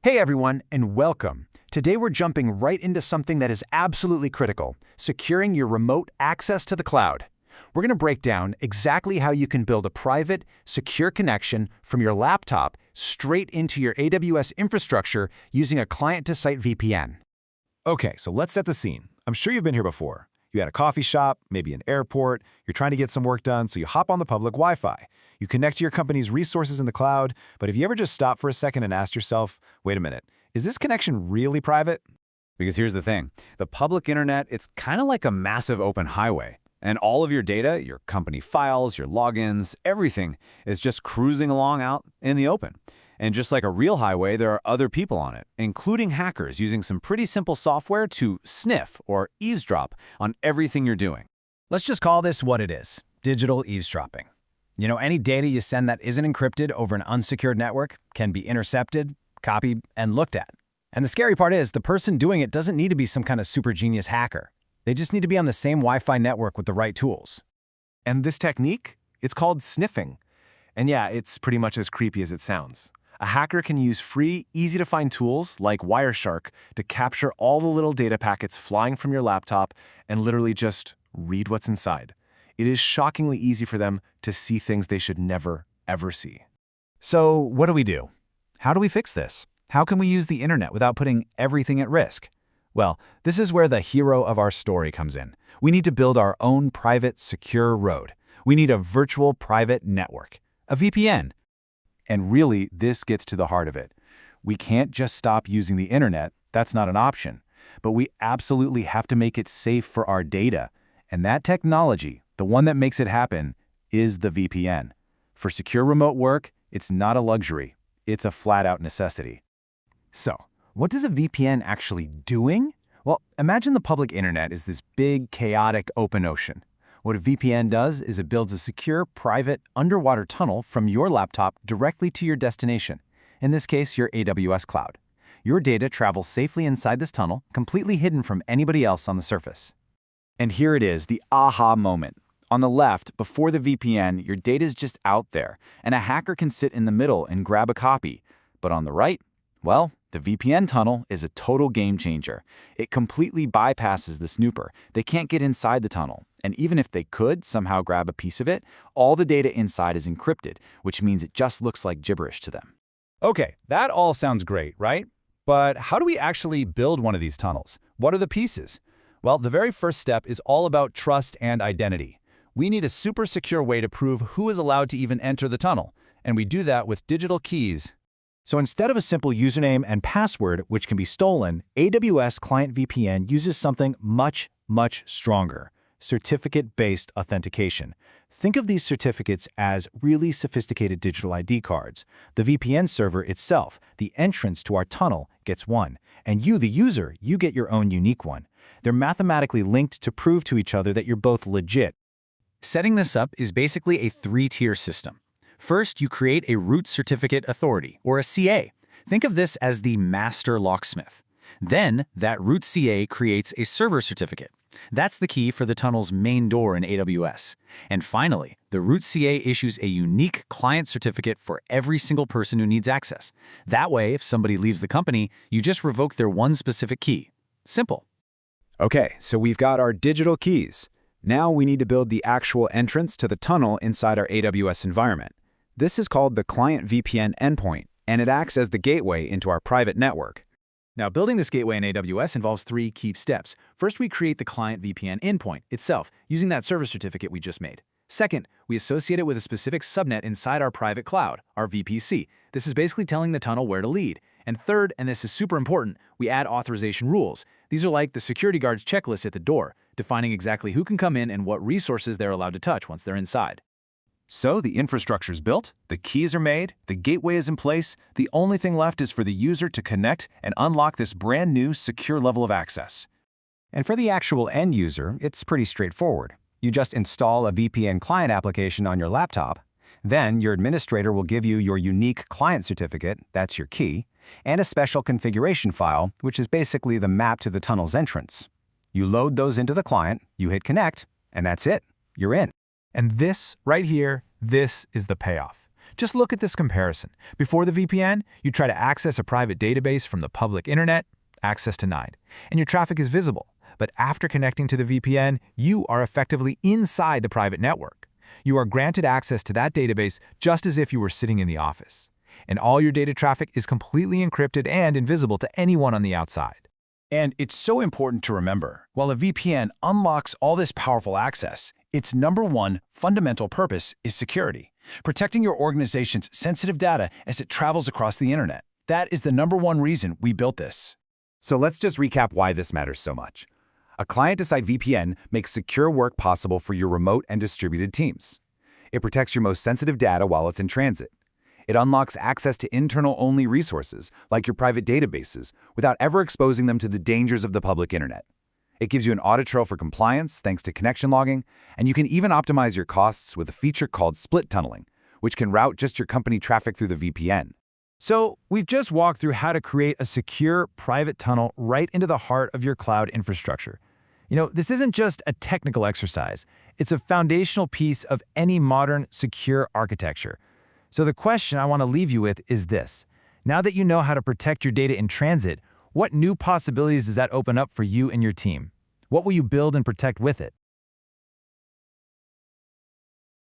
Hey everyone, and welcome. Today we're jumping right into something that is absolutely critical, securing your remote access to the cloud. We're going to break down exactly how you can build a private, secure connection from your laptop straight into your AWS infrastructure using a client-to-site VPN. Okay, so let's set the scene. I'm sure you've been here before. You had a coffee shop, maybe an airport, you're trying to get some work done, so you hop on the public Wi-Fi. You connect to your company's resources in the cloud, but have you ever just stopped for a second and asked yourself, wait a minute, is this connection really private? Because here's the thing, the public internet, it's kind of like a massive open highway. And all of your data, your company files, your logins, everything is just cruising along out in the open. And just like a real highway, there are other people on it, including hackers using some pretty simple software to sniff or eavesdrop on everything you're doing. Let's just call this what it is, digital eavesdropping. You know, any data you send that isn't encrypted over an unsecured network can be intercepted, copied, and looked at. And the scary part is the person doing it doesn't need to be some kind of super genius hacker. They just need to be on the same Wi-Fi network with the right tools. And this technique, it's called sniffing. And yeah, it's pretty much as creepy as it sounds. A hacker can use free, easy-to-find tools like Wireshark to capture all the little data packets flying from your laptop and literally just read what's inside. It is shockingly easy for them to see things they should never, ever see. So what do we do? How do we fix this? How can we use the internet without putting everything at risk? Well, this is where the hero of our story comes in. We need to build our own private, secure road. We need a virtual private network, a VPN. And really, this gets to the heart of it. We can't just stop using the internet, that's not an option. But we absolutely have to make it safe for our data. And that technology, the one that makes it happen, is the VPN. For secure remote work, it's not a luxury, it's a flat-out necessity. So, what is a VPN actually doing? Well, imagine the public internet is this big, chaotic, open ocean. What a VPN does is it builds a secure, private, underwater tunnel from your laptop directly to your destination, in this case, your AWS cloud. Your data travels safely inside this tunnel, completely hidden from anybody else on the surface. And here it is, the aha moment. On the left, before the VPN, your data is just out there, and a hacker can sit in the middle and grab a copy. But on the right, well, the VPN tunnel is a total game changer. It completely bypasses the snooper. They can't get inside the tunnel. And even if they could somehow grab a piece of it, all the data inside is encrypted, which means it just looks like gibberish to them. Okay, that all sounds great, right? But how do we actually build one of these tunnels? What are the pieces? Well, the very first step is all about trust and identity. We need a super secure way to prove who is allowed to even enter the tunnel, and we do that with digital keys. So instead of a simple username and password, which can be stolen, AWS Client VPN uses something much stronger: certificate-based authentication. Think of these certificates as really sophisticated digital ID cards. The VPN server itself, the entrance to our tunnel, gets one, and you, the user, you get your own unique one. They're mathematically linked to prove to each other that you're both legit. Setting this up is basically a three-tier system. First, you create a root certificate authority, or a CA. Think of this as the master locksmith. Then, that root CA creates a server certificate. That's the key for the tunnel's main door in AWS. And finally, the root CA issues a unique client certificate for every single person who needs access. That way, if somebody leaves the company, you just revoke their one specific key. Simple. Okay, so we've got our digital keys. Now we need to build the actual entrance to the tunnel inside our AWS environment. This is called the Client VPN Endpoint, and it acts as the gateway into our private network. Now, building this gateway in AWS involves three key steps. First, we create the Client VPN endpoint itself, using that server certificate we just made. Second, we associate it with a specific subnet inside our private cloud, our VPC. This is basically telling the tunnel where to lead. And third, and this is super important, we add authorization rules. These are like the security guard's checklist at the door, defining exactly who can come in and what resources they're allowed to touch once they're inside. So the infrastructure's built, the keys are made, the gateway is in place, the only thing left is for the user to connect and unlock this brand new secure level of access. And for the actual end user, it's pretty straightforward. You just install a VPN client application on your laptop. Then your administrator will give you your unique client certificate, that's your key, and a special configuration file, which is basically the map to the tunnel's entrance. You load those into the client, you hit connect, and that's it. You're in. And this, right here, this is the payoff. Just look at this comparison. Before the VPN, you try to access a private database from the public internet, access denied, and your traffic is visible. But after connecting to the VPN, you are effectively inside the private network. You are granted access to that database just as if you were sitting in the office. And all your data traffic is completely encrypted and invisible to anyone on the outside. And it's so important to remember, while a VPN unlocks all this powerful access, its number one fundamental purpose is security, protecting your organization's sensitive data as it travels across the internet. That is the number one reason we built this. So let's just recap why this matters so much. A client-side VPN makes secure work possible for your remote and distributed teams. It protects your most sensitive data while it's in transit. It unlocks access to internal-only resources, like your private databases, without ever exposing them to the dangers of the public internet. It gives you an audit trail for compliance thanks to connection logging, and you can even optimize your costs with a feature called split tunneling, which can route just your company traffic through the VPN. So, we've just walked through how to create a secure private tunnel right into the heart of your cloud infrastructure. This isn't just a technical exercise. It's a foundational piece of any modern, secure architecture. So the question I want to leave you with is this. Now that you know how to protect your data in transit, what new possibilities does that open up for you and your team? What will you build and protect with it?